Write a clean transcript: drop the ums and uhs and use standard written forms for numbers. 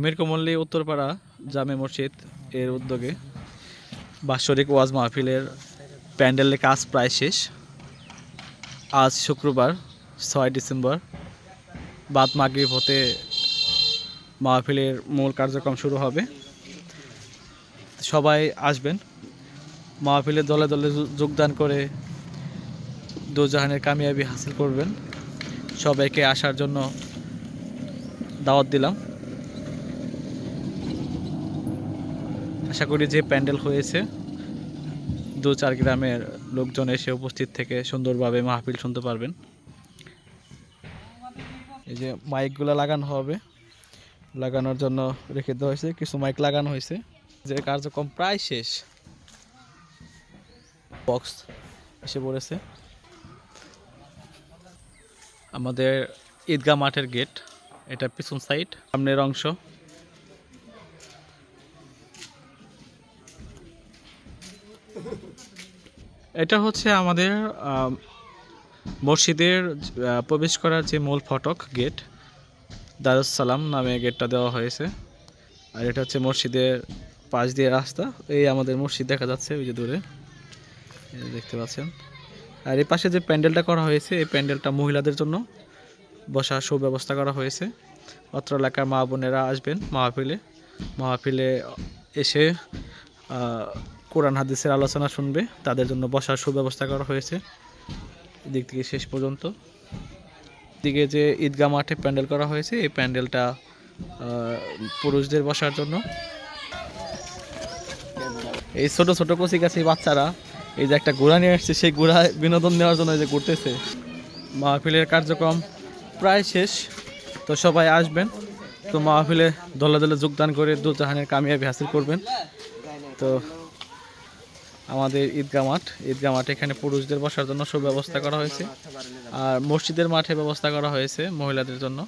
মিরকুমল্লী উত্তরপাড়া জামে মসজিদ এর উদ্যোগে বাৎসরিক ওয়াজ মাহফিলের প্যান্ডেলের কাজ প্রায় শেষ। আজ শুক্রবার 6 ডিসেম্বর বাদ মাগরিব হতে মাহফিলের মূল কার্যক্রম শুরু হবে। সবাই আসবেন, মাহফিলে দলে দলে যোগদান করে দোজাহানের কামিয়াবি হাসিল করবেন। সবাইকে আসার জন্য দাওয়াত দিলাম। আশা করি যে প্যান্ডেল হয়েছে 2-4 গ্রামের লোকজন এসে উপস্থিত থেকে সুন্দরভাবে মাহফিল শুনতে পারবেন। এই যে মাইকগুলো লাগানো হবে, লাগানোর জন্য রেখে দেওয়া হয়েছে, কিছু মাইক লাগানো হয়েছে। যে কার্যক্রম প্রায় শেষ, বক্স এসে পড়েছে। আমাদের ঈদগাহ মাঠের গেট, এটা পিছন সাইড, সামনের অংশ। এটা হচ্ছে আমাদের মসজিদের প্রবেশ করার যে মূল ফটক গেট, দারুস সালাম নামে গেটটা দেওয়া হয়েছে। আর এটা হচ্ছে মসজিদের পাশ দিয়ে রাস্তা। এই আমাদের মসজিদ দেখা যাচ্ছে ওই যে দূরে দেখতে পাচ্ছেন। আর এই পাশে যে প্যান্ডেলটা করা হয়েছে, এই প্যান্ডেলটা মহিলাদের জন্য বসার সুব্যবস্থা করা হয়েছে। অত্র এলাকার মা বোনেরা আসবেন মাহফিলে এসে কোরআন হাদিসের আলোচনা শুনবে, তাদের জন্য বসার সুব্যবস্থা করা হয়েছে দিক থেকে শেষ পর্যন্ত। দিকে যে ঈদগাহ মাঠে প্যান্ডেল করা হয়েছে, এই প্যান্ডেলটা পুরুষদের বসার জন্য। এই ছোট ছোট কচি কাছি বাচ্চারা এই যে একটা ঘোড়া নিয়ে আসছে, সেই ঘোড়ায় বিনোদন নেওয়ার জন্য যে ঘুরতেছে। মাহফিলের কার্যক্রম প্রায় শেষ, তো সবাই আসবেন। তো মাহফিলে দলে দলে যোগদান করে দোজাহানের কামিয়াবি হাসিল করবেন। তো আমাদের ঈদগাহ মাঠ এখানে পুরুষদের বসার জন্য সুব্যবস্থা করা হয়েছে, আর মসজিদের মাঠে ব্যবস্থা করা হয়েছে মহিলাদের জন্য।